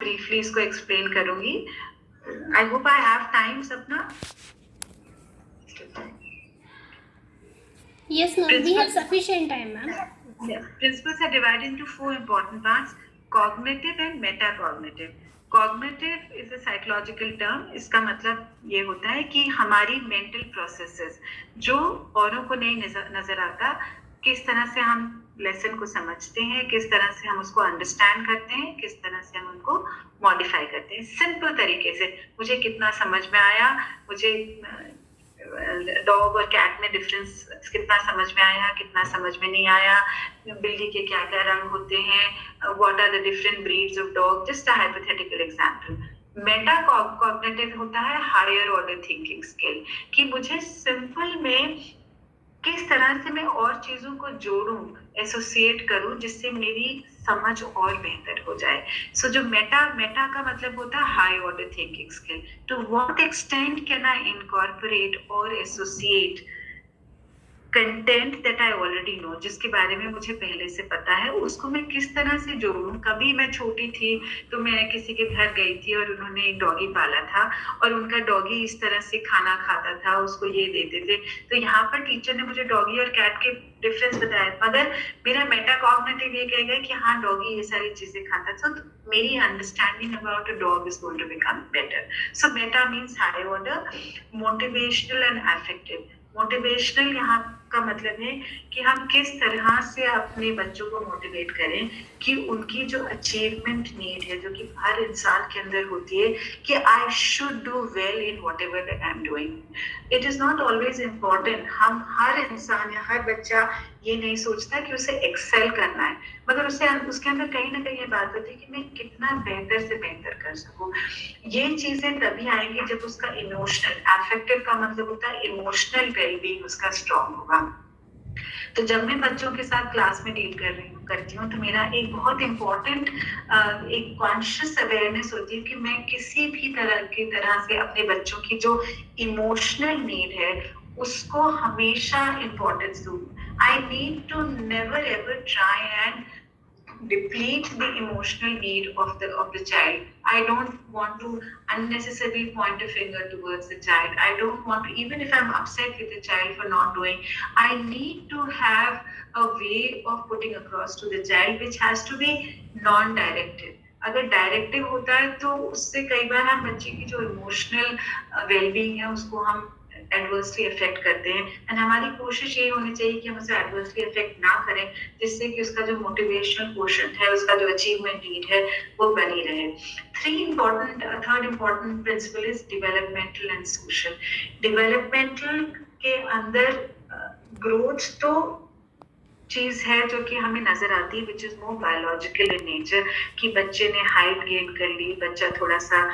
Briefly इसको explain करूंगी। I hope I have time सपना। Yes, ma'am. We have sufficient time, ma'am. Yeah. Principles are divided into four important parts: cognitive and metacognitive. Cognitive is a psychological term. इसका मतलब ये होता है कि हमारी mental processes जो औरों को नहीं नजर आता, किस तरह से हम लेसन को समझते हैं, किस तरह से हम उसको अंडरस्टैंड करते हैं, किस तरह से हम उनको मॉडिफाई करते हैं। सिंपल तरीके से मुझे कितना समझ में आया, मुझे डॉग और कैट में डिफरेंस कितना समझ में आया, कितना समझ में नहीं आया, बिल्ली के क्या क्या रंग होते हैं, what are the different breeds of dog, just a hypothetical example. Meta cognitive होता है हायर ऑर्डर थिंकिंग स्किल, कि मुझे सिंपल में किस तरह से मैं और चीजों को जोड़ूं, एसोसिएट करूं, जिससे मेरी समझ और बेहतर हो जाए। सो जो मेटा का मतलब होता है high order thinking skill. To what extent can I incorporate और associate content that I already know, जिसके बारे में मुझे पहले से पता है, उसको मैं किस तरह से जोड़ूं। कभी मैं छोटी थी तो मैं किसी के घर गई थी और उन्होंने एक डॉगी पाला था और उनका डॉगी इस तरह से खाना खाता था, उसको ये देते थे। तो यहाँ पर टीचर ने मुझे डॉगी और कैट के डिफरेंस बताया, मगर मेरा मेटाकॉग्निटिव ये कहेगा कि हाँ डॉगी ये सारी चीजें खाता था, तो मेरी understanding about a dog is going to become better. So meta means high order, motivational and affective. Motivational यहाँ का मतलब है कि हम किस तरह से अपने बच्चों को मोटिवेट करें कि उनकी जो अचीवमेंट नीड है, जो कि हर इंसान के अंदर होती है, कि I should do well in what ever I am doing. It is not always important, हम हर इंसान या हर बच्चा ये नहीं सोचता कि उसे एक्सेल करना है, मगर उसके अंदर कहीं ना कहीं ये बात होती है कि मैं कितना बेहतर से बेहतर कर सकूं। ये चीजें तभी आएंगी जब उसका इमोशनल, अफेक्टिव का मतलब होता है इमोशनल वेलबींग उसका स्ट्रांग होगा। तो जब मैं बच्चों के साथ क्लास में डील करती हूँ, तो मेरा एक बहुत इम्पोर्टेंट एक कॉन्शियस अवेयरनेस होती है कि मैं किसी भी तरह से अपने बच्चों की जो इमोशनल नीड है उसको हमेशा इम्पोर्टेंस दूँ। I need to never ever try and deplete the emotional need of the child. I don't want to unnecessarily point a finger towards the child. I don't want to, even if I'm upset with the child for not doing, I need to have a way of putting across to the child which has to be non-directive. अगर directive होता है तो उससे कई बार हम बच्चे की जो इमोशनल वेलबींग है उसको हम एडवर्सली अफेक्ट करते हैं। एंड हमारी कोशिश ये होनी चाहिए कि हम उसे एडवर्सली अफेक्ट ना करें, जिससे कि उसका जो मोटिवेशनल क्वोशंट है, उसका जो अचीवमेंट नीड है, वो बनी रहे। Third important principle is developmental and social. Developmental के अंदर ग्रोथ तो चीज है जो कि हमें नजर आती है, which is more biological in nature, कि बच्चे ने हाइट गेन कर ली, बच्चा थोड़ा सा